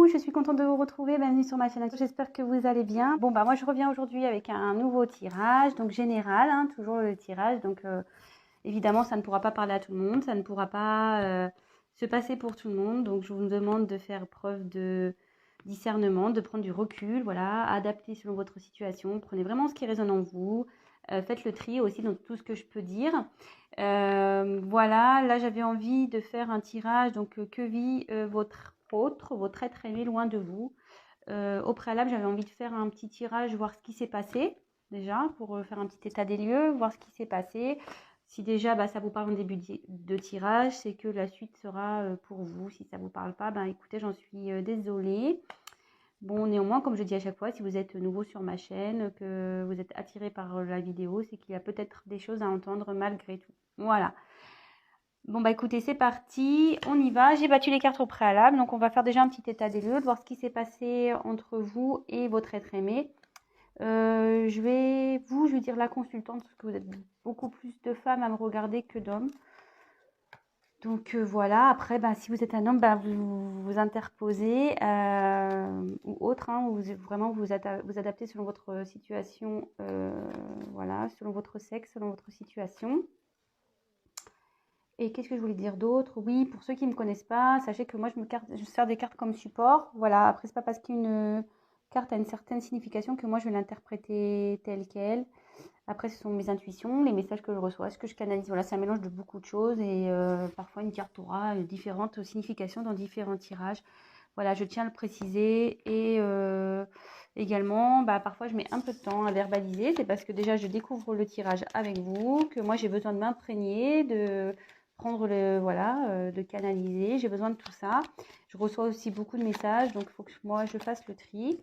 Coucou, je suis contente de vous retrouver, bienvenue sur ma chaîne, j'espère que vous allez bien. Bon bah moi je reviens aujourd'hui avec un nouveau tirage, donc général, hein, toujours le tirage, donc évidemment ça ne pourra pas parler à tout le monde, ça ne pourra pas se passer pour tout le monde, donc je vous demande de faire preuve de discernement, de prendre du recul, voilà, adapter selon votre situation, prenez vraiment ce qui résonne en vous, faites le tri aussi dans tout ce que je peux dire. Voilà, là j'avais envie de faire un tirage, donc que vit votre être aimé loin de vous. Au préalable, j'avais envie de faire un petit tirage, voir ce qui s'est passé, déjà, pour faire un petit état des lieux, voir ce qui s'est passé. Si déjà ça vous parle en début de tirage, c'est que la suite sera pour vous. Si ça ne vous parle pas, écoutez, j'en suis désolée. Bon, néanmoins, comme je dis à chaque fois, si vous êtes nouveau sur ma chaîne, que vous êtes attiré par la vidéo, c'est qu'il y a peut-être des choses à entendre malgré tout. Voilà. Bon, écoutez, c'est parti, on y va. J'ai battu les cartes au préalable, donc on va faire déjà un petit état des lieux, de voir ce qui s'est passé entre vous et votre être aimé. Je vais dire la consultante, parce que vous êtes beaucoup plus de femmes à me regarder que d'hommes. Donc voilà, après, si vous êtes un homme, vous interposez ou autre, hein, vous adaptez selon votre situation, voilà, selon votre sexe, selon votre situation. Et qu'est-ce que je voulais dire d'autre? Oui, pour ceux qui ne me connaissent pas, sachez que moi je sers des cartes comme support. Voilà, après c'est pas parce qu'une carte a une certaine signification que moi je vais l'interpréter telle qu'elle. Après ce sont mes intuitions, les messages que je reçois, ce que je canalise. Voilà, c'est un mélange de beaucoup de choses et parfois une carte aura différentes significations dans différents tirages. Voilà, je tiens à le préciser et également, parfois je mets un peu de temps à verbaliser. C'est parce que déjà je découvre le tirage avec vous, que moi j'ai besoin de m'imprégner, de prendre de canaliser. J'ai besoin de tout ça. Je reçois aussi beaucoup de messages, donc il faut que moi je fasse le tri.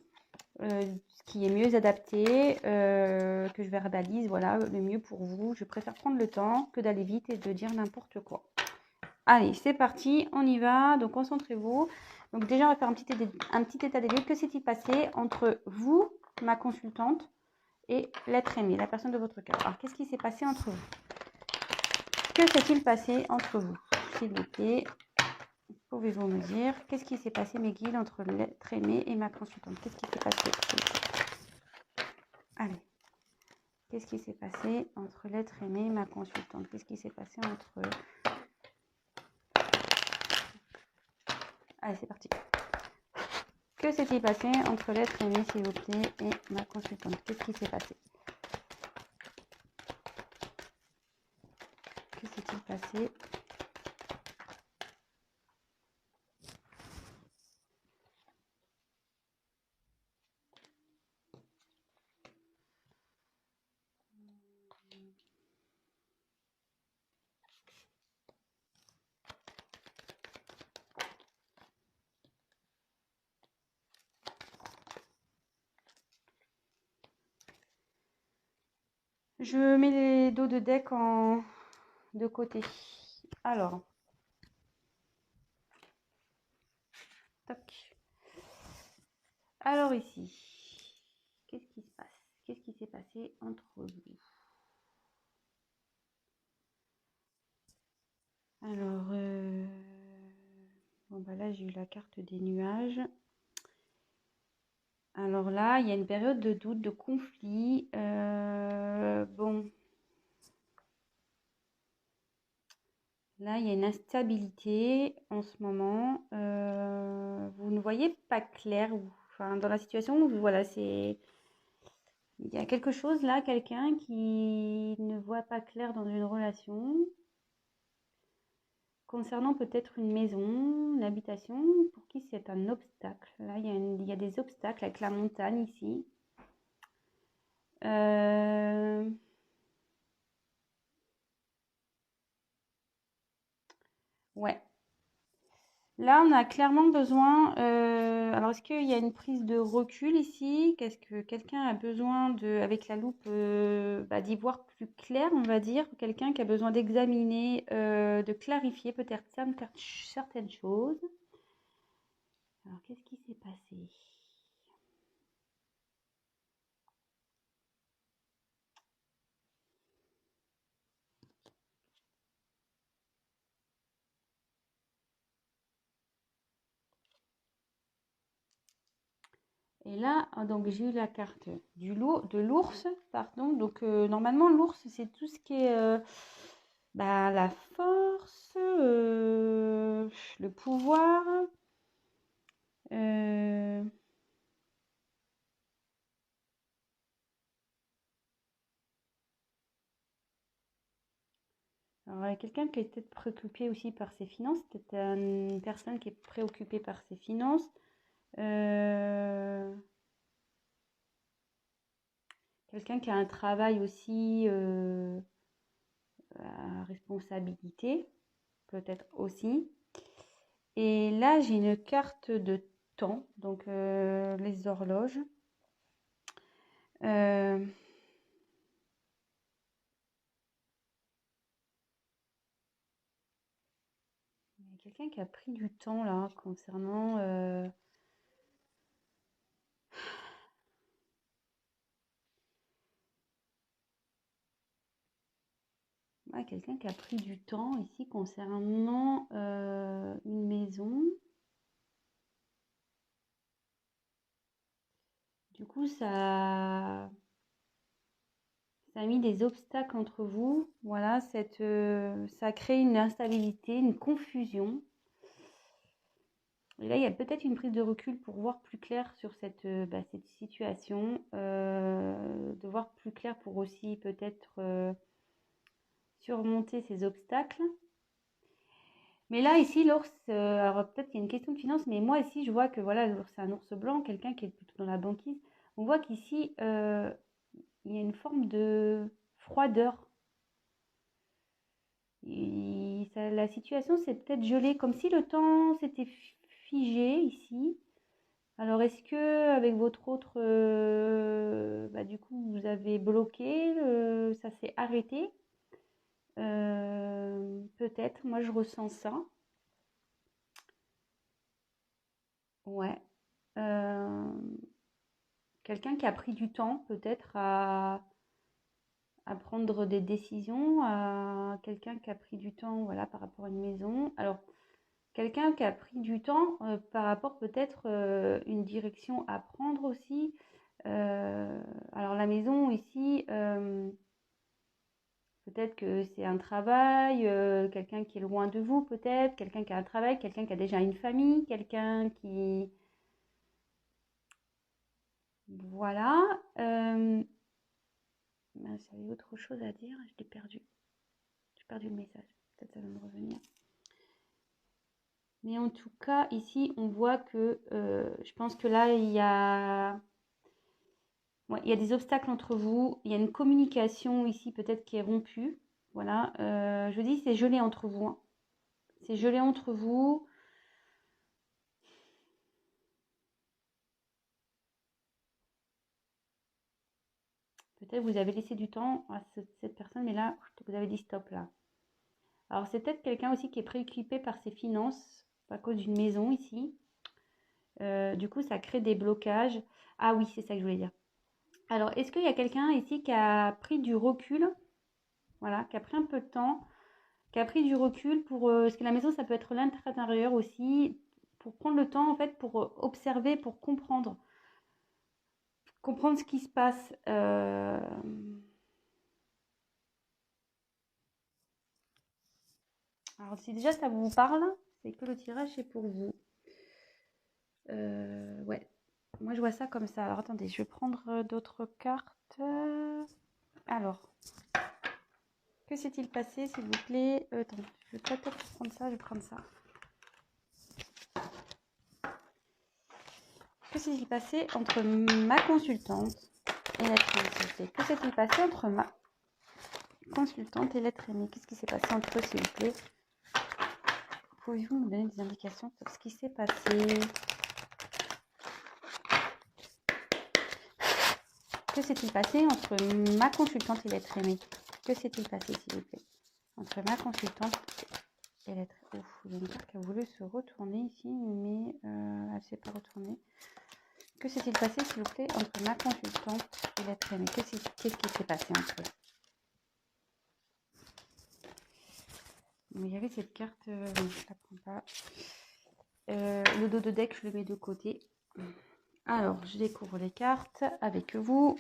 Ce qui est mieux adapté, que je verbalise, voilà, le mieux pour vous. Je préfère prendre le temps que d'aller vite et de dire n'importe quoi. Allez, c'est parti, on y va. Donc concentrez-vous. Donc déjà, on va faire un petit état des lieux. Que s'est-il passé entre vous, ma consultante, et l'être aimé, la personne de votre cœur? Alors, qu'est-ce qui s'est passé entre vous? Que s'est-il passé entre vous? S'il vous plaît, pouvez-vous me dire qu'est-ce qui s'est passé, mes guides, entre l'être aimé et ma consultante? Qu'est-ce qui s'est passé? Allez. Qu'est-ce qui s'est passé entre l'être aimé et ma consultante? Qu'est-ce qui s'est passé entre eux? Allez, c'est parti. Que s'est-il passé entre l'être aimé, s'il vous plaît, et ma consultante? Qu'est-ce qui s'est passé? Que s'est-il passé? Je mets les dos de deck de côté. Alors, toc. Alors ici, qu'est-ce qui se passe? Qu'est-ce qui s'est passé entre vous? Alors, là j'ai eu la carte des nuages. Alors là, il y a une période de doute, de conflit. Là, il y a une instabilité en ce moment. Vous ne voyez pas clair. Enfin, dans la situation, voilà, il y a quelque chose là, quelqu'un qui ne voit pas clair dans une relation. Concernant peut-être une maison, une habitation, pour qui c'est un obstacle. Là, il y a des obstacles avec la montagne ici. Ouais. Là, on a clairement besoin. Alors, est-ce qu'il y a une prise de recul ici? Qu'est-ce que quelqu'un a besoin avec la loupe, d'y voir plus clair, on va dire. Quelqu'un qui a besoin d'examiner, de clarifier peut-être certaines choses. Alors, qu'est-ce qui s'est passé? Et là, donc j'ai eu la carte de l'ours, pardon. Donc normalement, l'ours, c'est tout ce qui est bah, la force, le pouvoir. euh, Alors, il y a quelqu'un qui est peut-être préoccupé aussi par ses finances, peut-être une personne qui est préoccupée par ses finances. Euh, Quelqu'un qui a un travail aussi à responsabilité, peut-être aussi. Et là, j'ai une carte de temps, donc les horloges. Euh, il y a quelqu'un qui a pris du temps là concernant ouais, quelqu'un qui a pris du temps ici concernant une maison. Du coup, ça a mis des obstacles entre vous. Voilà, ça a créé une instabilité, une confusion. Et là, il y a peut-être une prise de recul pour voir plus clair sur cette situation, de voir plus clair pour aussi peut-être surmonter ces obstacles. Mais là, ici, l'ours, alors peut-être qu'il y a une question de finance, mais moi ici, je vois que voilà, l'ours, c'est un ours blanc, quelqu'un qui est plutôt dans la banquise. On voit qu'ici, il y a une forme de froideur. La situation s'est peut-être gelée, comme si le temps s'était figé ici. Alors, est-ce que avec votre autre, bah, du coup, vous avez bloqué, ça s'est arrêté? Peut-être, moi je ressens ça. Ouais. Euh, Quelqu'un qui a pris du temps, peut-être, à prendre des décisions, quelqu'un qui a pris du temps, voilà, par rapport à une maison. Alors, quelqu'un qui a pris du temps par rapport peut-être une direction à prendre aussi. Alors la maison ici, peut-être que c'est un travail, quelqu'un qui est loin de vous peut-être, quelqu'un qui a un travail, quelqu'un qui a déjà une famille, quelqu'un qui... Voilà. J'avais autre chose à dire, je l'ai perdu. J'ai perdu le message. Peut-être ça va me revenir. Mais en tout cas, ici, on voit que je pense que là, ouais, il y a des obstacles entre vous. Il y a une communication ici peut-être qui est rompue. Voilà. Je dis, c'est gelé entre vous. Hein. C'est gelé entre vous. Peut-être vous avez laissé du temps à cette personne, mais là, vous avez dit stop là. Alors, c'est peut-être quelqu'un aussi qui est préoccupé par ses finances à cause d'une maison ici. Du coup, ça crée des blocages. Ah oui, c'est ça que je voulais dire. Alors, est-ce qu'il y a quelqu'un ici qui a pris du recul, voilà, qui a pris un peu de temps, qui a pris du recul pour... parce que la maison, ça peut être l'intérieur aussi, pour prendre le temps, en fait, pour observer, pour comprendre ce qui se passe. Alors, si déjà ça vous parle, c'est que le tirage est pour vous. Ouais, moi je vois ça comme ça. Alors, attendez, je vais prendre d'autres cartes. Alors, que s'est-il passé, s'il vous plaît? Attends, je vais peut-être prendre ça, je vais prendre ça. Que s'est-il passé entre ma consultante et l'être aimé, s'il vous plaît? Que s'est-il passé entre ma consultante et l'être aimé? Qu'est-ce qui s'est passé entre eux, s'il vous plaît? Pouvez-vous me donner des indications sur ce qui s'est passé? Que s'est-il passé entre ma consultante et l'être aimé? Que s'est-il passé, s'il vous plaît? Entre ma consultante et l'être... Ouf, il y a une carte qui a voulu se retourner ici, mais elle ne s'est pas retournée. Que s'est-il passé, s'il vous plaît, entre ma consultante et l'être aimé? Qu'est-ce qui s'est passé entre eux? Il y avait cette carte, je ne la prends pas. Le dos de deck, je le mets de côté. Alors, je découvre les cartes avec vous.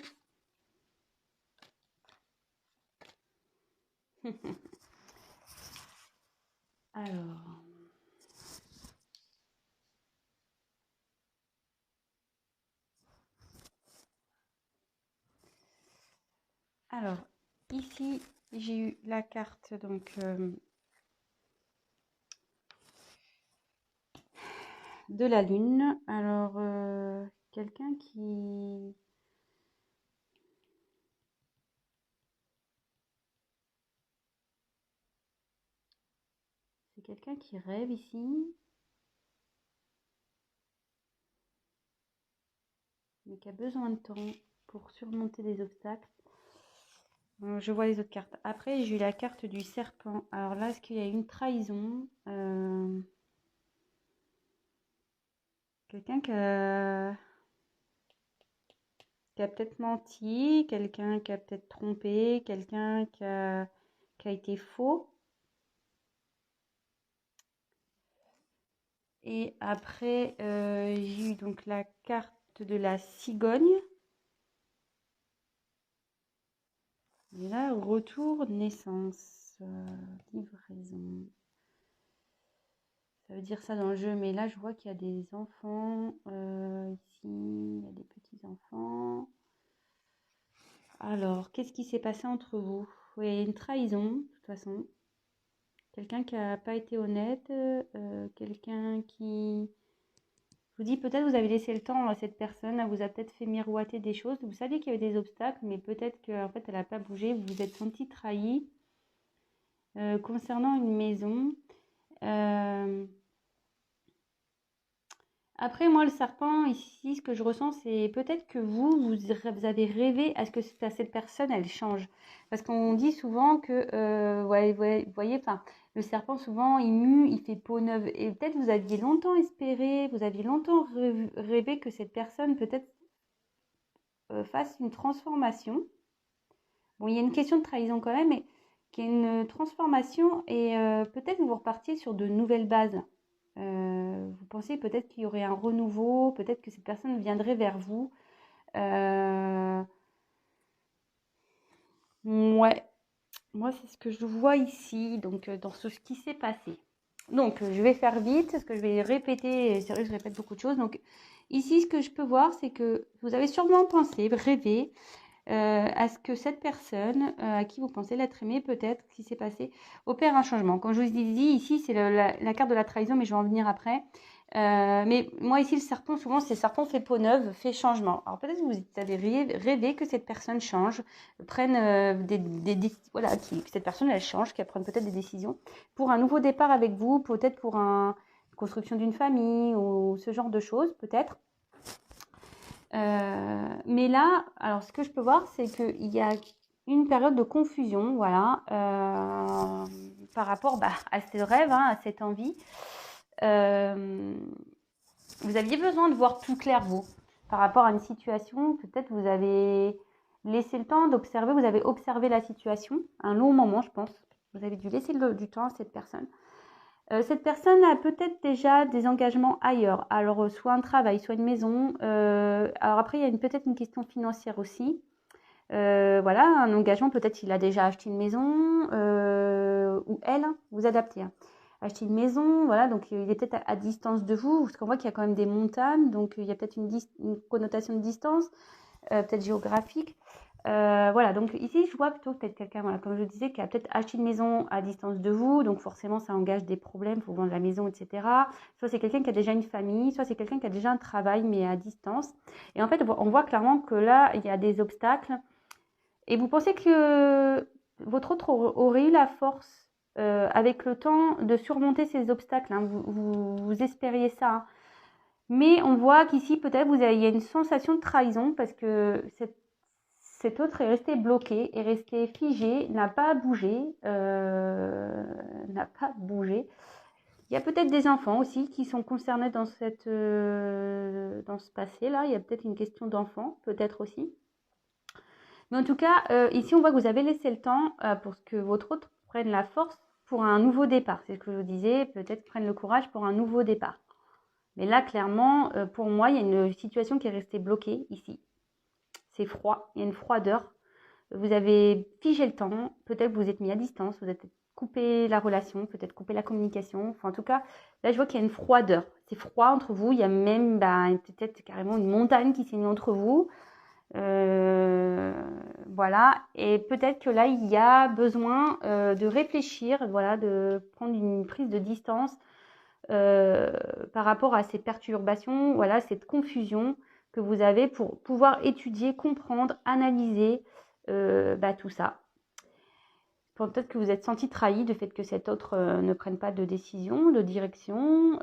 Alors, ici, j'ai eu la carte donc de la lune. Alors, quelqu'un qui... C'est quelqu'un qui rêve ici, mais qui a besoin de temps pour surmonter des obstacles. Je vois les autres cartes. Après, j'ai eu la carte du serpent. Alors là, est-ce qu'il y a une trahison? Quelqu'un qui a peut-être menti, quelqu'un qui a peut-être trompé, quelqu'un qui a été faux. Et après, j'ai eu donc la carte de la cigogne. Et là, retour, naissance, livraison. Ça veut dire ça dans le jeu, mais là, je vois qu'il y a des enfants. Ici, il y a des petits-enfants. Alors, qu'est-ce qui s'est passé entre vous? Oui, une trahison, de toute façon. Quelqu'un qui n'a pas été honnête, quelqu'un qui... Je vous dis, peut-être vous avez laissé le temps à cette personne, elle vous a peut-être fait miroiter des choses. Vous saviez qu'il y avait des obstacles, mais peut-être qu'en fait, elle n'a pas bougé. Vous vous êtes senti trahi. Concernant une maison... Après, moi, le serpent, ici, ce que je ressens, c'est peut-être que vous avez rêvé à ce que cette personne, elle change. Parce qu'on dit souvent que, vous voyez, enfin, le serpent, souvent, il mue, il fait peau neuve. Et peut-être vous aviez longtemps espéré, vous aviez longtemps rêvé que cette personne, peut-être, fasse une transformation. Bon, il y a une question de trahison quand même, mais qu'il y ait une transformation et peut-être vous repartiez sur de nouvelles bases. Vous pensez peut-être qu'il y aurait un renouveau, peut-être que cette personne viendrait vers vous. Ouais, moi c'est ce que je vois ici, donc dans ce qui s'est passé. Donc je vais faire vite, parce que je vais répéter, c'est vrai que je répète beaucoup de choses. Donc ici, ce que je peux voir, c'est que vous avez sûrement pensé, rêvé, à ce que cette personne à qui vous pensez l'être aimé, peut-être, ce qui s'est passé, opère un changement. Comme je vous ai dit, ici, c'est la carte de la trahison, mais je vais en venir après. Mais moi, ici, le serpent, souvent, c'est serpent fait peau neuve, fait changement. Alors peut-être que vous avez rêvé que cette personne change, prenne voilà, que cette personne, elle change, qu'elle prenne peut-être des décisions pour un nouveau départ avec vous, peut-être pour une construction d'une famille ou ce genre de choses, peut-être. Mais là, alors ce que je peux voir, c'est qu'il y a une période de confusion, voilà, par rapport à ce rêve, à cette envie. Vous aviez besoin de voir plus clair, vous, par rapport à une situation. Peut-être vous avez laissé le temps d'observer, vous avez observé la situation, un long moment, je pense. Vous avez dû laisser du temps à cette personne. Cette personne a peut-être déjà des engagements ailleurs, alors soit un travail, soit une maison. Alors après, il y a peut-être une question financière aussi. Voilà, un engagement, peut-être il a déjà acheté une maison, ou elle, vous adaptez. Acheter une maison, voilà, donc il est peut-être à distance de vous, parce qu'on voit qu'il y a quand même des montagnes, donc il y a peut-être une connotation de distance, peut-être géographique. Voilà, donc ici, je vois plutôt peut-être quelqu'un, voilà, comme je disais, qui a peut-être acheté une maison à distance de vous, donc forcément, ça engage des problèmes, il faut vendre la maison, etc. Soit c'est quelqu'un qui a déjà une famille, soit c'est quelqu'un qui a déjà un travail, mais à distance. Et en fait, on voit clairement que là, il y a des obstacles. Et vous pensez que votre autre aurait eu la force, avec le temps, de surmonter ces obstacles, hein. Vous espériez ça, hein. Mais on voit qu'ici, peut-être, il y a une sensation de trahison parce que cet autre est resté bloqué, est resté figé, n'a pas bougé, n'a pas bougé. Il y a peut-être des enfants aussi qui sont concernés dans ce passé-là. Il y a peut-être une question d'enfant, peut-être aussi. Mais en tout cas, ici, on voit que vous avez laissé le temps pour que votre autre prenne la force pour un nouveau départ. C'est ce que je vous disais, peut-être prenne le courage pour un nouveau départ. Mais là, clairement, pour moi, il y a une situation qui est restée bloquée ici. C'est froid, il y a une froideur. Vous avez figé le temps, peut-être vous êtes mis à distance, vous êtes coupé la relation, peut-être coupé la communication. Enfin, en tout cas, là, je vois qu'il y a une froideur. C'est froid entre vous. Il y a même peut-être carrément une montagne qui s'est mise entre vous. Voilà. Et peut-être que là, il y a besoin de réfléchir, voilà, de prendre une prise de distance par rapport à ces perturbations, voilà, cette confusion que vous avez pour pouvoir étudier, comprendre, analyser tout ça. Peut-être que vous êtes senti trahi du fait que cet autre ne prenne pas de décision, de direction.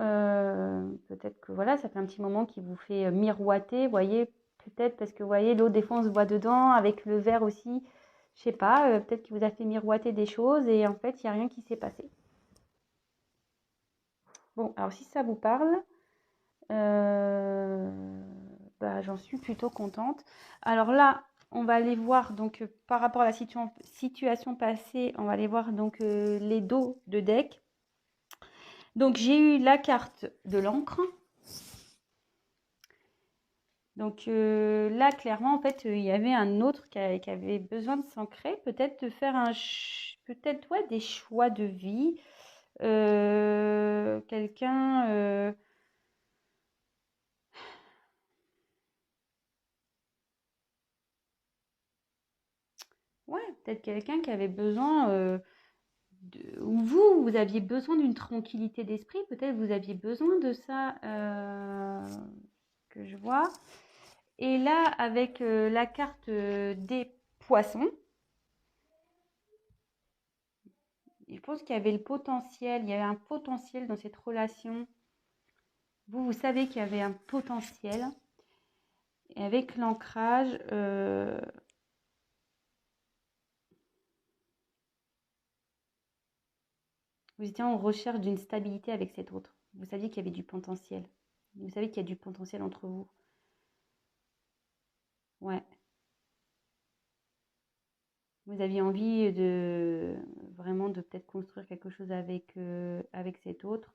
Peut-être que voilà, ça fait un petit moment qu'il vous fait miroiter, vous voyez, peut-être parce que vous voyez, l'eau des fois on se voit dedans, avec le verre aussi, je sais pas, peut-être qu'il vous a fait miroiter des choses et en fait, il n'y a rien qui s'est passé. Bon, alors si ça vous parle, j'en suis plutôt contente. Alors là, on va aller voir donc par rapport à la situation passée, on va aller voir donc les dos de deck. Donc j'ai eu la carte de l'encre. Donc là, clairement, en fait, il y avait un autre qui avait besoin de s'ancrer, peut-être de faire peut-être ouais, des choix de vie. Quelqu'un ouais, peut-être quelqu'un qui avait besoin ou vous aviez besoin d'une tranquillité d'esprit, peut-être vous aviez besoin de ça que je vois. Et là, avec la carte des poissons, je pense qu'il y avait le potentiel, il y avait un potentiel dans cette relation. Vous savez qu'il y avait un potentiel. Et avec l'ancrage, vous étiez en recherche d'une stabilité avec cet autre. Vous saviez qu'il y avait du potentiel. Vous savez qu'il y a du potentiel entre vous. Ouais. Vous aviez envie de vraiment de peut-être construire quelque chose avec cet autre.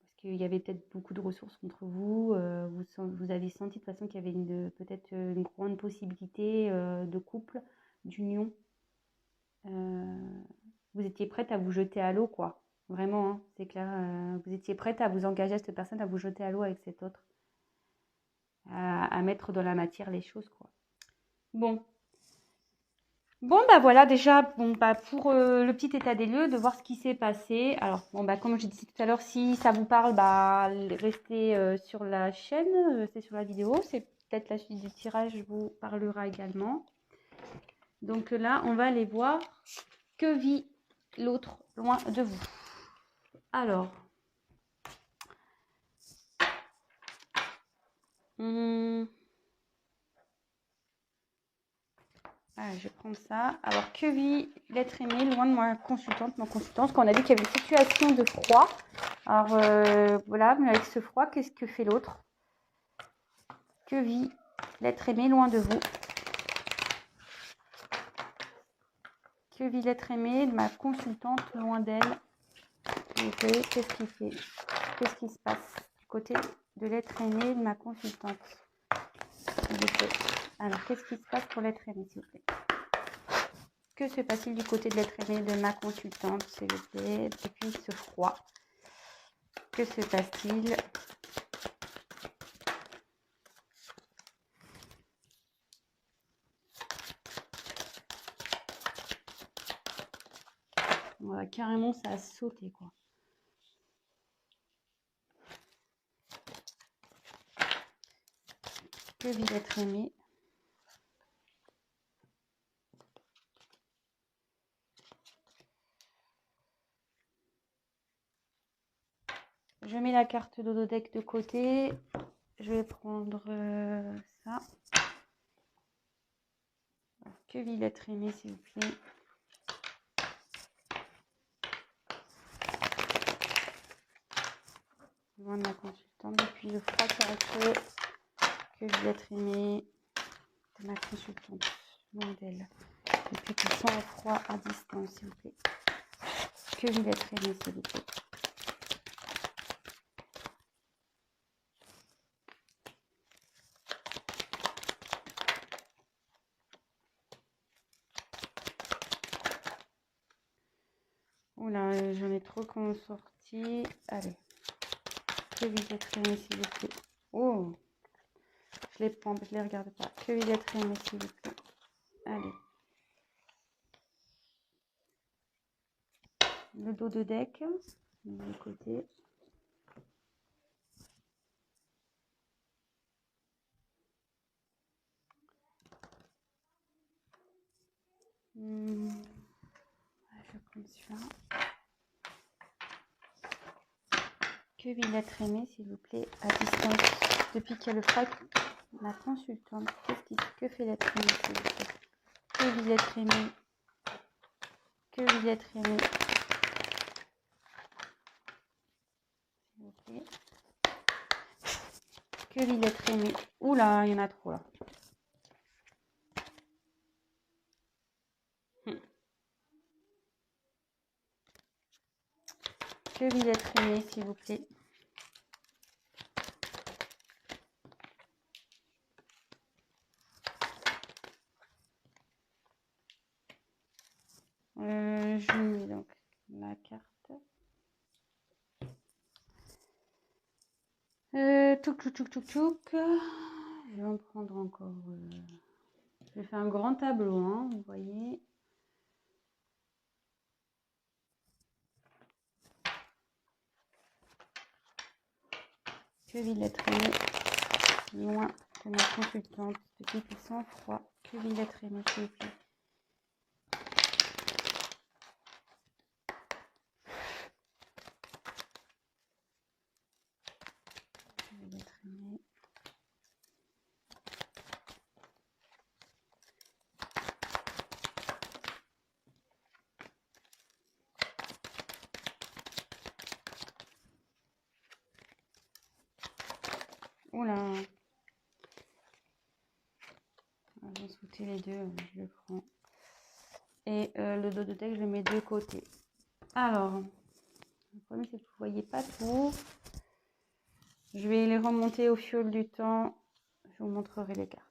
Parce qu'il y avait peut-être beaucoup de ressources entre vous. Vous avez senti de toute façon qu'il y avait peut-être une grande possibilité de couple, d'union. Vous étiez prête à vous jeter à l'eau, quoi. Vraiment, hein, c'est clair. Vous étiez prête à vous engager à cette personne, à vous jeter à l'eau avec cet autre. À mettre dans la matière les choses, quoi. Bon. Bon, voilà, déjà, pour le petit état des lieux, de voir ce qui s'est passé. Alors, comme je disais tout à l'heure, si ça vous parle, restez sur la chaîne, restez sur la vidéo. C'est peut-être la suite du tirage vous parlera également. Donc là, on va aller voir que vit l'autre loin de vous. Alors, je vais prendre ça. Alors, que vit l'être aimé loin de ma consultante, parce qu'on a dit qu'il y avait une situation de froid. Alors, voilà, mais avec ce froid, qu'est-ce que fait l'autre? Que vit l'être aimé loin de vous? Que vit l'être aimé de ma consultante loin d'elle? Qu'est-ce qu'il fait? Qu'est-ce qui se passe du côté de l'être aimé de ma consultante? Alors, qu'est-ce qui se passe pour l'être aimé, s'il vous plaît? Que se passe-t-il du côté de l'être aimé de ma consultante, s'il vous plaît, depuis ce froid? Que se passe-t-il? Voilà, carrément, ça a sauté, quoi. Que vit l'être aimé? Je mets la carte d'Ododeck de côté. Je vais prendre ça. Alors, que vit l'être aimé, s'il vous plaît? Loin de ma consultante depuis le froid caractère. Que vit l'être aimé de ma consultante, loin d'elle. Depuis qu'ils sont au froid à distance, s'il vous plaît. Que vit l'être aimé, s'il vous plaît? J'en ai trop qui ont sorti. Allez. Que vous êtes aimé, s'il vous plaît. Oh, je les prends, je les regarde pas. Que vous êtes aimé, s'il vous plaît. Allez. Le dos de deck, de côté. Je vais prendre celui-là. Que vil être aimé, s'il vous plaît, à distance. Depuis qu'il y a le frac, ma consultante, que fait l'être aimé, s'il vous plaît. Que vil être aimé. Que vil être aimé. S'il vous plaît. Que vil être aimé. Oula, il y en a trop là. Que vil être aimé, s'il vous plaît. Je mets donc la carte. Touc. Je vais en prendre encore. Je vais faire un grand tableau, hein, vous voyez. Que vil être aimé, loin de ma consultante, depuis qu'il sent froid. Que vil être aimé, s'il vous plaît. Que vil être aimé. Oula. Je vais sauter les deux, je le prends. Et le dos de deck, je le mets de côté. Alors, le problème c'est que vous ne voyez pas tout. Je vais les remonter au fil du temps. Je vous montrerai les cartes.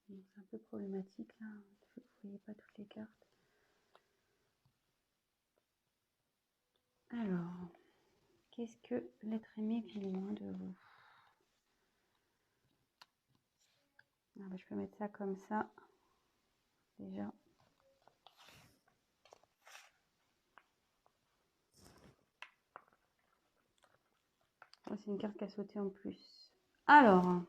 C'est un peu problématique là. Vous ne voyez pas toutes les cartes. Alors, qu'est-ce que l'être aimé vit loin de vous? Ah bah, je peux mettre ça comme ça. Déjà. Oh, c'est une carte qui a sauté en plus. Alors,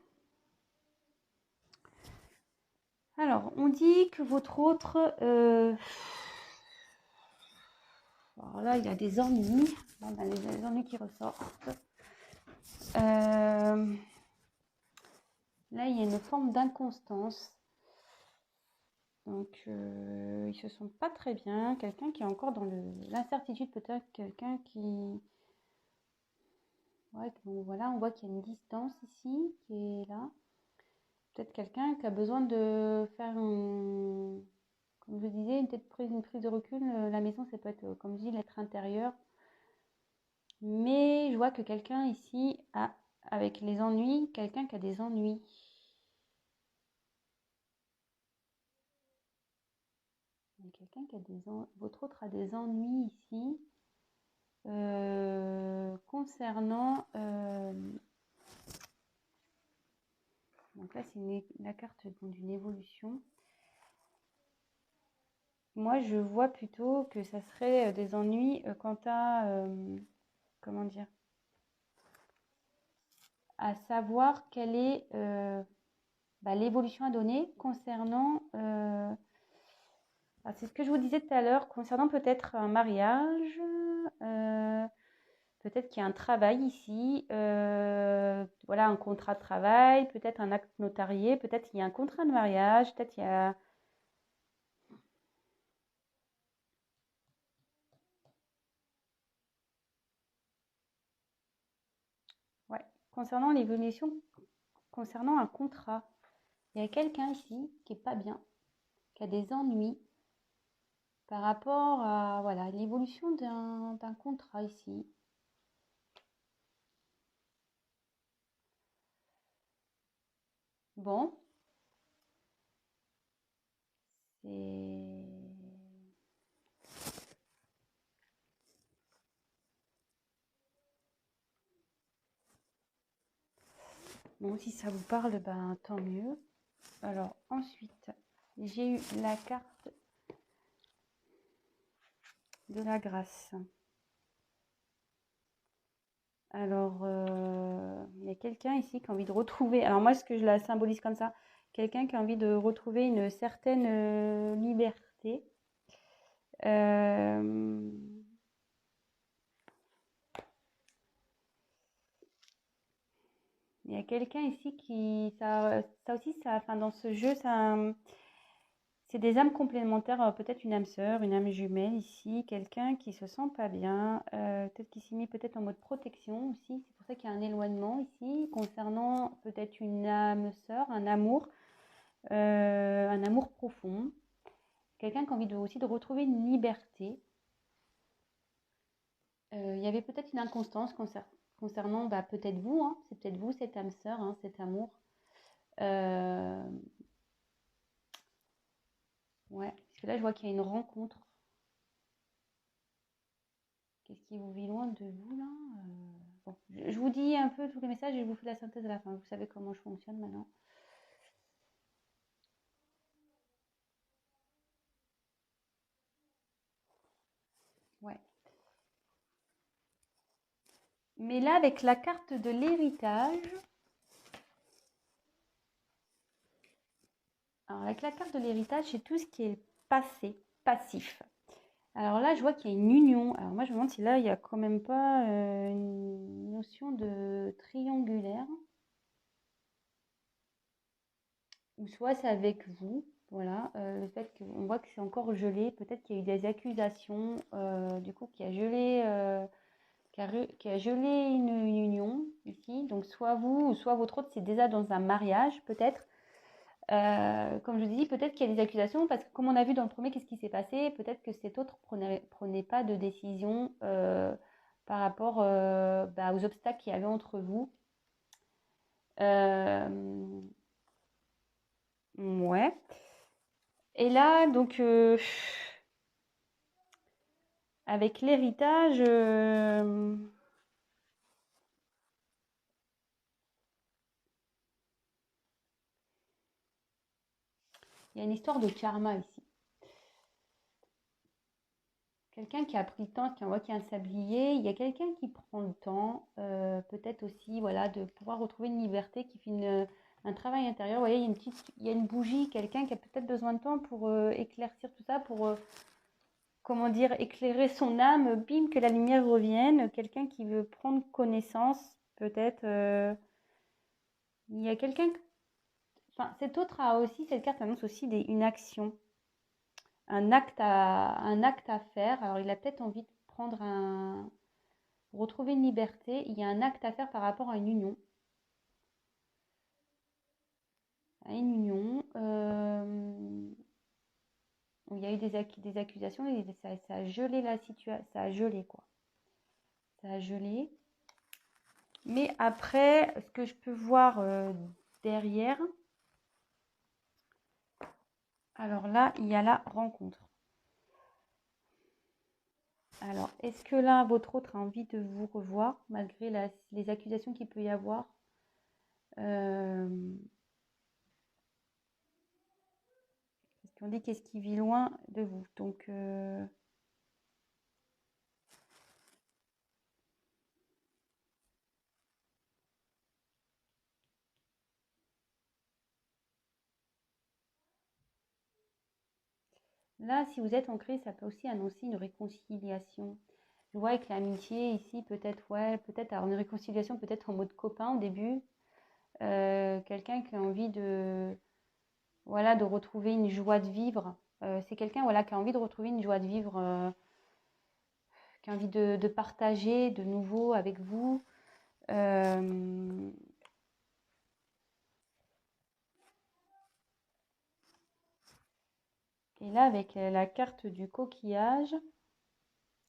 on dit que votre autre... alors là, il y a des ennuis. Là, on a les ennuis qui ressortent. Là, il y a une forme d'inconstance. Donc, ils se sentent pas très bien. Quelqu'un qui est encore dans l'incertitude, peut-être quelqu'un qui... Ouais, bon, voilà, on voit qu'il y a une distance ici qui est là. Peut-être quelqu'un qui a besoin de faire comme je disais, une prise de recul. La maison, ça peut être, comme je dis, l'être intérieur. Mais je vois que quelqu'un ici a, avec les ennuis, quelqu'un qui a des ennuis. Quelqu'un qui a votre autre a des ennuis ici concernant. Donc là, c'est la carte d'une évolution. Moi, je vois plutôt que ça serait des ennuis quant à, comment dire, à savoir quelle est l'évolution à donner concernant, c'est ce que je vous disais tout à l'heure, concernant peut-être un mariage, peut-être qu'il y a un travail ici, voilà, un contrat de travail, peut-être un acte notarié, peut-être qu'il y a un contrat de mariage, peut-être il y a... Ouais, concernant l'évolution, concernant un contrat, il y a quelqu'un ici qui n'est pas bien, qui a des ennuis par rapport à voilà, l'évolution d'un contrat ici. Bon, c'est... Bon, si ça vous parle, ben tant mieux. Alors ensuite, j'ai eu la carte de la grâce. Alors, il y a quelqu'un ici qui a envie de retrouver, alors moi ce que je la symbolise comme ça, quelqu'un qui a envie de retrouver une certaine liberté. Euh, il y a quelqu'un ici qui, ça aussi, ça, enfin dans ce jeu, ça, c'est des âmes complémentaires, peut-être une âme sœur, une âme jumelle ici, quelqu'un qui se sent pas bien, peut-être qui s'est mis peut-être en mode protection aussi. C'est pour ça qu'il y a un éloignement ici concernant peut-être une âme sœur, un amour profond. Quelqu'un qui a envie aussi de retrouver une liberté. Il y avait peut-être une inconstance concernant bah, peut-être vous, hein, c'est peut-être vous cette âme sœur, hein, cet amour. Euh, ouais, parce que là je vois qu'il y a une rencontre. Qu'est-ce qui vous vit loin de vous là? Bon, je vous dis un peu tous les messages et je vous fais la synthèse à la fin. Vous savez comment je fonctionne maintenant. Ouais. Mais là, avec la carte de l'héritage, alors avec la carte de l'héritage, c'est tout ce qui est passé, passif. Alors là, je vois qu'il y a une union. Alors moi, je me demande si là, il n'y a quand même pas une notion de triangulaire. Ou soit c'est avec vous. Voilà, le fait qu'on voit que c'est encore gelé. Peut-être qu'il y a eu des accusations, du coup, qui a gelé une union ici. Donc soit vous, ou soit votre autre, c'est déjà dans un mariage, peut-être. Comme je dis, peut-être qu'il y a des accusations, parce que comme on a vu dans le premier, qu'est-ce qui s'est passé? Peut-être que cet autre prenait pas de décision par rapport bah, aux obstacles qu'il y avait entre vous. Euh, ouais. Et là, donc, avec l'héritage, il y a une histoire de karma ici. Quelqu'un qui a pris le temps, qui envoie qui a un sablier, il y a quelqu'un qui prend le temps, peut-être aussi, voilà, de pouvoir retrouver une liberté, qui fait un travail intérieur. Vous voyez, il y a une bougie, quelqu'un qui a peut-être besoin de temps pour éclaircir tout ça, pour, comment dire, éclairer son âme, bim, que la lumière revienne. Quelqu'un qui veut prendre connaissance, peut-être. Il y a quelqu'un, enfin, cet autre a aussi, cette carte annonce aussi une action, un acte à faire. Alors, il a peut-être envie de prendre pour retrouver une liberté, il y a un acte à faire par rapport à une union. À une union où il y a eu des accusations et ça a gelé la situation. Ça a gelé, quoi. Ça a gelé. Mais après, ce que je peux voir derrière, alors là, il y a la rencontre. Alors, est-ce que là, votre autre a envie de vous revoir, malgré les accusations qu'il peut y avoir? euh, Parce qu'on dit qu'est-ce qui vit loin de vous. Donc, là, si vous êtes ancré, ça peut aussi annoncer une réconciliation. Je vois avec l'amitié ici, peut-être, ouais, peut-être alors une réconciliation, peut-être en mode copain au début. Quelqu'un qui a envie voilà, de retrouver une joie de vivre. C'est quelqu'un, voilà, qui a envie de retrouver une joie de vivre, qui a envie de partager de nouveau avec vous. Euh, et là, avec la carte du coquillage,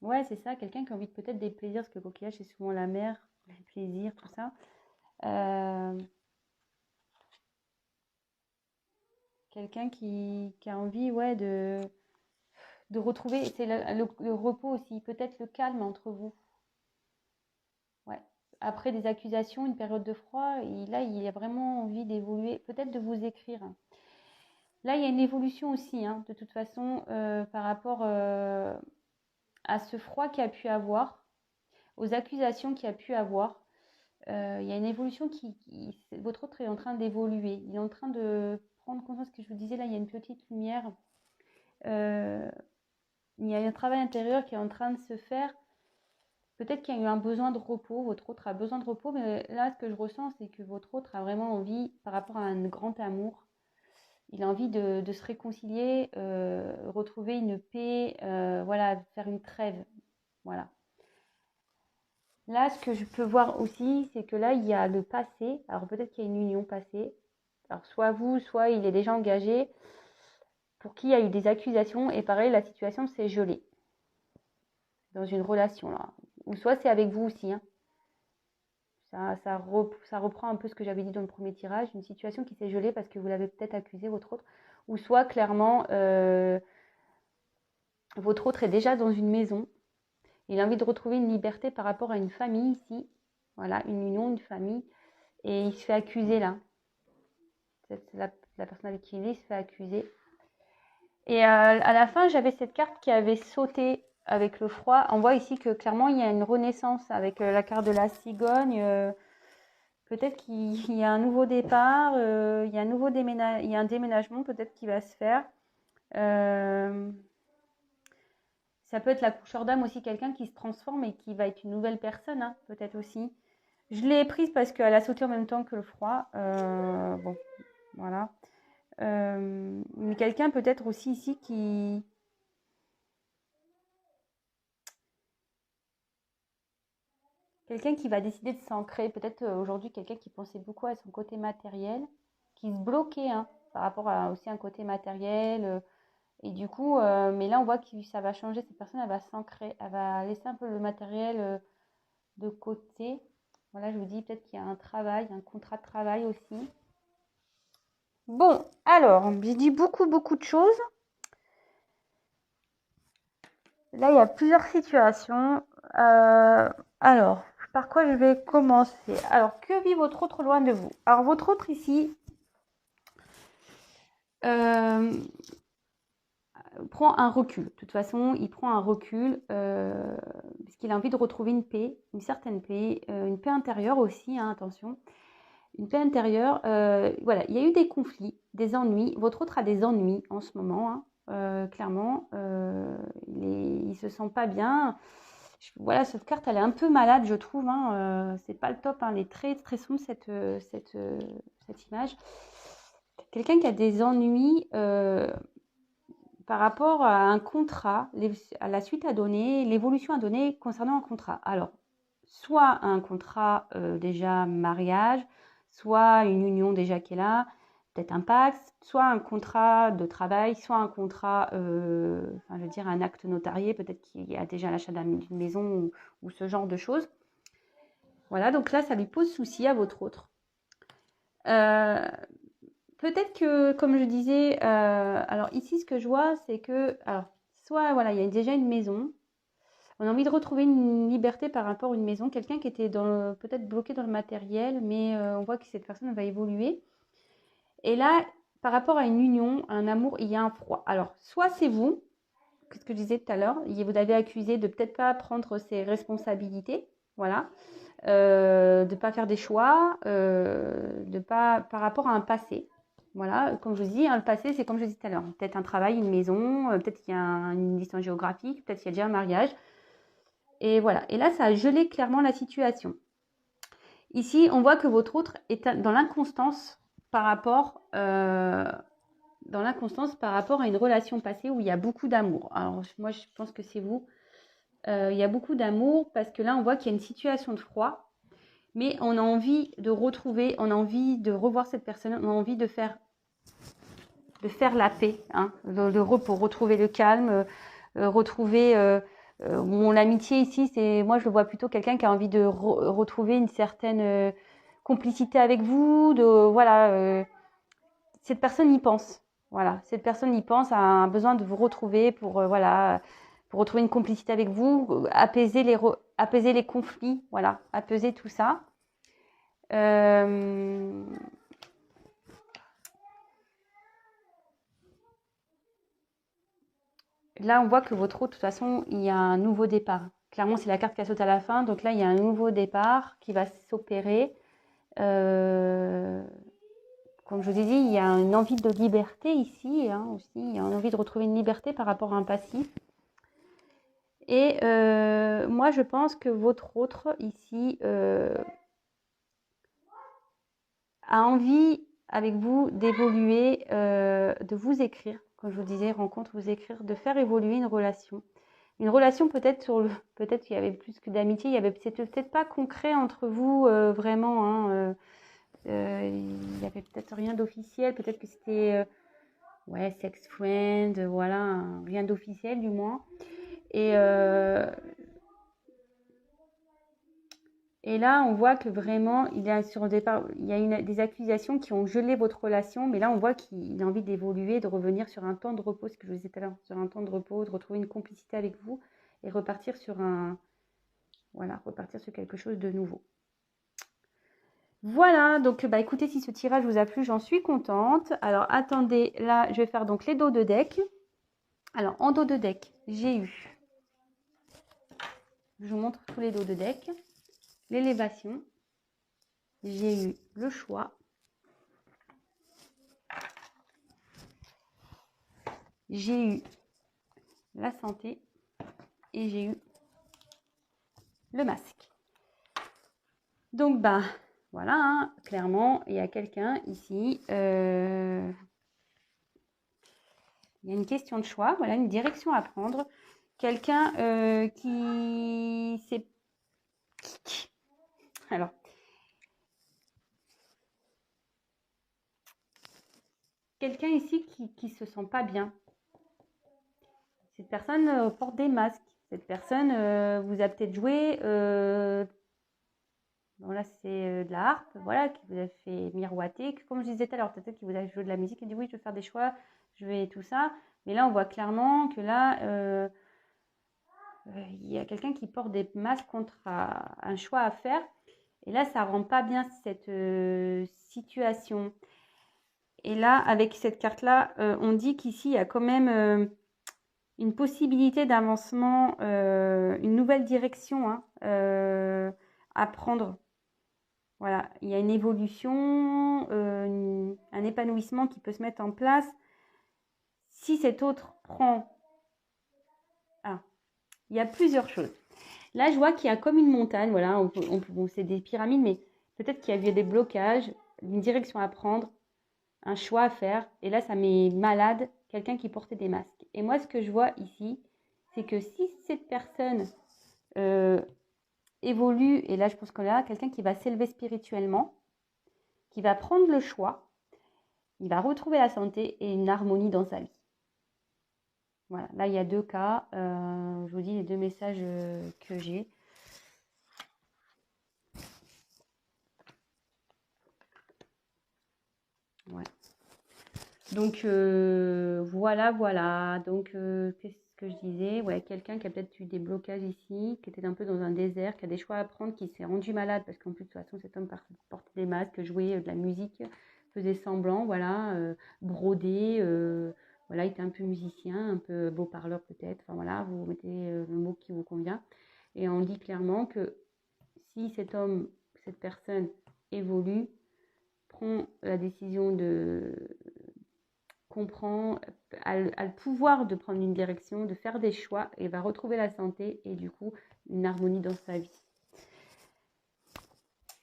ouais, c'est ça, quelqu'un qui a envie de peut-être des plaisirs, parce que le coquillage, c'est souvent la mer, les plaisirs, tout ça. Euh, quelqu'un qui a envie, ouais, de retrouver, c'est le repos aussi, peut-être le calme entre vous. Ouais. Après des accusations, une période de froid, là, il a vraiment envie d'évoluer, peut-être de vous écrire. Là, il y a une évolution aussi, hein, de toute façon, par rapport à ce froid qu'il a pu avoir, aux accusations qu'il a pu avoir. Il y a une évolution votre autre est en train d'évoluer. Il est en train de prendre conscience que je vous disais, là, il y a une petite lumière. Il y a un travail intérieur qui est en train de se faire. Peut-être qu'il y a eu un besoin de repos, votre autre a besoin de repos, mais là, ce que je ressens, c'est que votre autre a vraiment envie, par rapport à un grand amour, il a envie de se réconcilier, retrouver une paix, voilà, faire une trêve. Voilà. Là, ce que je peux voir aussi, c'est que là, il y a le passé. Alors peut-être qu'il y a une union passée. Alors soit vous, soit il est déjà engagé, pour qui il y a eu des accusations, et pareil, la situation s'est gelée dans une relation là. Ou soit c'est avec vous aussi, hein. Ça reprend un peu ce que j'avais dit dans le premier tirage, une situation qui s'est gelée parce que vous l'avez peut-être accusé, votre autre. Ou soit clairement, votre autre est déjà dans une maison. Il a envie de retrouver une liberté par rapport à une famille ici. Voilà, une union, une famille. Et il se fait accuser là. La personne avec qui il est se fait accuser. Et à la fin, j'avais cette carte qui avait sauté avec le froid. On voit ici que clairement, il y a une renaissance avec la carte de la cigogne. Peut-être qu'il y a un nouveau départ, il y a un déménagement peut-être qui va se faire. Ça peut être la coucheur d'âme aussi, quelqu'un qui se transforme et qui va être une nouvelle personne, hein, peut-être aussi. Je l'ai prise parce qu'elle a sauté en même temps que le froid. Bon, voilà. Mais quelqu'un peut-être aussi ici qui... Quelqu'un qui va décider de s'ancrer. Peut-être aujourd'hui quelqu'un qui pensait beaucoup à son côté matériel, qui se bloquait, hein, par rapport à aussi un côté matériel. Et du coup, mais là on voit que ça va changer. Cette personne, elle va s'ancrer. Elle va laisser un peu le matériel de côté. Voilà, je vous dis peut-être qu'il y a un travail, un contrat de travail aussi. Bon, alors, j'ai dit beaucoup de choses. Là, il y a plusieurs situations. Alors, par quoi je vais commencer? Alors, que vit votre autre loin de vous? Alors, votre autre ici prend un recul. De toute façon, il prend un recul puisqu'il a envie de retrouver une paix, une certaine paix, une paix intérieure aussi, hein, attention. Une paix intérieure. Voilà, il y a eu des conflits, des ennuis. Votre autre a des ennuis en ce moment, hein. Clairement, il se sent pas bien. Voilà, cette carte, elle est un peu malade, je trouve, hein. C'est pas le top, hein. Elle est très sombre, cette image. Quelqu'un qui a des ennuis par rapport à un contrat, à la suite à donner, l'évolution à donner concernant un contrat. Alors, soit un contrat déjà mariage, soit une union déjà qui est là, peut-être un Pacs, soit un contrat de travail, soit un contrat, enfin, je veux dire un acte notarié, peut-être qu'il y a déjà l'achat d'une maison ou ce genre de choses. Voilà, donc là, ça lui pose souci à votre autre. Peut-être que, comme je disais, alors ici, ce que je vois, c'est que, alors, soit, voilà, il y a déjà une maison, on a envie de retrouver une liberté par rapport à une maison, quelqu'un qui était peut-être bloqué dans le matériel, mais on voit que cette personne va évoluer. Et là, par rapport à une union, un amour, il y a un froid. Alors, soit c'est vous, ce que je disais tout à l'heure, vous avez accusé de peut-être pas prendre ses responsabilités, voilà, de pas faire des choix, de pas par rapport à un passé. Voilà, comme je vous dis, hein, le passé, c'est comme je disais tout à l'heure, peut-être un travail, une maison, peut-être qu'il y a une distance géographique, peut-être qu'il y a déjà un mariage. Et voilà, et là, ça a gelé clairement la situation. Ici, on voit que votre autre est dans l'inconstance par rapport à une relation passée où il y a beaucoup d'amour. Alors, moi, je pense que c'est vous. Il y a beaucoup d'amour parce que là, on voit qu'il y a une situation de froid, mais on a envie de retrouver, on a envie de revoir cette personne, on a envie de faire la paix, hein, le repos, retrouver le calme, retrouver... mon amitié ici, moi je le vois plutôt quelqu'un qui a envie de retrouver une certaine complicité avec vous, voilà, cette personne y pense. Voilà, cette personne y pense, a un besoin de vous retrouver pour, voilà, pour retrouver une complicité avec vous, apaiser les conflits, voilà, apaiser tout ça. Là, on voit que votre autre, de toute façon, il y a un nouveau départ. Clairement, c'est la carte qui a sauté à la fin. Donc là, il y a un nouveau départ qui va s'opérer. Comme je vous ai dit, il y a une envie de liberté ici, hein, aussi. Il y a une envie de retrouver une liberté par rapport à un passif. Et moi, je pense que votre autre, ici, a envie, avec vous, d'évoluer, de vous écrire. Comme je vous disais, rencontre, vous écrire, de faire évoluer une relation. Une relation peut-être peut-être qu'il y avait plus que d'amitié, c'était peut-être pas concret entre vous vraiment, hein, il y avait peut-être rien d'officiel, peut-être que c'était ouais, sex friend, voilà, rien d'officiel du moins. Et là, on voit que vraiment, il y a sur le départ, il y a des accusations qui ont gelé votre relation, mais là, on voit qu'il a envie d'évoluer, de revenir sur un temps de repos, ce que je vous disais tout à l'heure, sur un temps de repos, de retrouver une complicité avec vous et repartir sur voilà, repartir sur quelque chose de nouveau. Voilà, donc bah écoutez, si ce tirage vous a plu, j'en suis contente. Alors attendez, là, je vais faire donc les dos de deck. Alors en dos de deck, j'ai eu, je vous montre tous les dos de deck, l'élévation, j'ai eu le choix, j'ai eu la santé et j'ai eu le masque. Donc bah voilà, hein, clairement, il y a quelqu'un ici, il y a une question de choix, voilà, une direction à prendre. Quelqu'un qui s'est... Alors, quelqu'un ici qui se sent pas bien. Cette personne porte des masques. Cette personne vous a peut-être joué... bon là, c'est de la harpe, voilà, qui vous a fait miroiter. Comme je disais tout à l'heure, peut-être qu'il vous a joué de la musique et dit oui, je vais faire des choix, je vais tout ça. Mais là, on voit clairement que là... il y a quelqu'un qui porte des masques contre un choix à faire. Et là, ça rend pas bien cette situation. Et là, avec cette carte-là, on dit qu'ici, il y a quand même une possibilité d'avancement, une nouvelle direction hein, à prendre. Voilà, il y a une évolution, un épanouissement qui peut se mettre en place. Si cet autre prend... Ah, il y a plusieurs choses. Là, je vois qu'il y a comme une montagne, voilà, bon, c'est des pyramides, mais peut-être qu'il y a des blocages, une direction à prendre, un choix à faire. Et là, ça met malade quelqu'un qui portait des masques. Et moi, ce que je vois ici, c'est que si cette personne évolue, et là, je pense qu'on a quelqu'un qui va s'élever spirituellement, qui va prendre le choix, il va retrouver la santé et une harmonie dans sa vie. Voilà, là, il y a deux cas. Je vous dis les deux messages que j'ai. Ouais. Donc, voilà. Donc, qu'est-ce que je disais? Ouais, quelqu'un qui a peut-être eu des blocages ici, qui était un peu dans un désert, qui a des choix à prendre, qui s'est rendu malade, parce qu'en plus, de toute façon, cet homme portait des masques, jouait de la musique, faisait semblant, voilà, brodé, voilà, il était un peu musicien, un peu beau parleur peut-être, enfin voilà, vous mettez le mot qui vous convient. Et on dit clairement que si cet homme, cette personne évolue, prend la décision de comprend, a le pouvoir de prendre une direction, de faire des choix et va retrouver la santé et du coup une harmonie dans sa vie.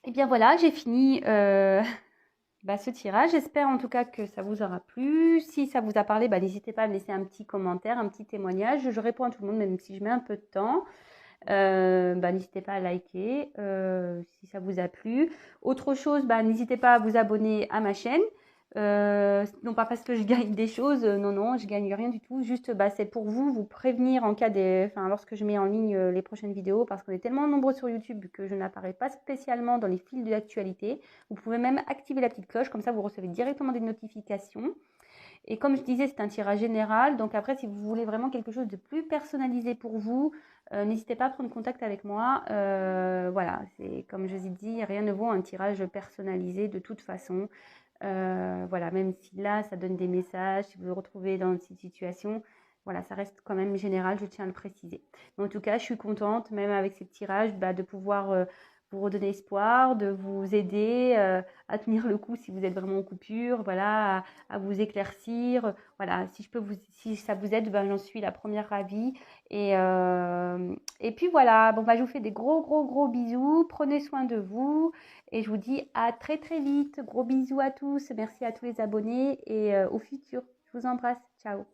Et bien voilà, j'ai fini ce tirage. J'espère en tout cas que ça vous aura plu. Si ça vous a parlé, n'hésitez pas à me laisser un petit commentaire, un petit témoignage. Je réponds à tout le monde, même si je mets un peu de temps. N'hésitez pas à liker si ça vous a plu. Autre chose, n'hésitez pas à vous abonner à ma chaîne. Non pas parce que je gagne des choses, non, non, je gagne rien du tout. Juste, bah, c'est pour vous, vous prévenir en cas des, enfin, lorsque je mets en ligne les prochaines vidéos, parce qu'on est tellement nombreux sur YouTube que je n'apparais pas spécialement dans les fils de l'actualité. Vous pouvez même activer la petite cloche, comme ça vous recevez directement des notifications. Et comme je disais, c'est un tirage général. Donc après, si vous voulez vraiment quelque chose de plus personnalisé pour vous, n'hésitez pas à prendre contact avec moi. Voilà, c'est comme je vous ai dit, rien ne vaut un tirage personnalisé de toute façon. Voilà, même si là, ça donne des messages, si vous vous retrouvez dans cette situation, voilà, ça reste quand même général, je tiens à le préciser. Mais en tout cas, je suis contente, même avec ces tirages, bah, de pouvoir vous redonner espoir, de vous aider à tenir le coup si vous êtes vraiment en coupure, voilà, à vous éclaircir. Voilà, si je peux vous, si ça vous aide, ben, j'en suis la première ravie. Et puis voilà, bon, bah, je vous fais des gros, gros, gros bisous. Prenez soin de vous. Et je vous dis à très très vite. Gros bisous à tous. Merci à tous les abonnés et au futur. Je vous embrasse. Ciao.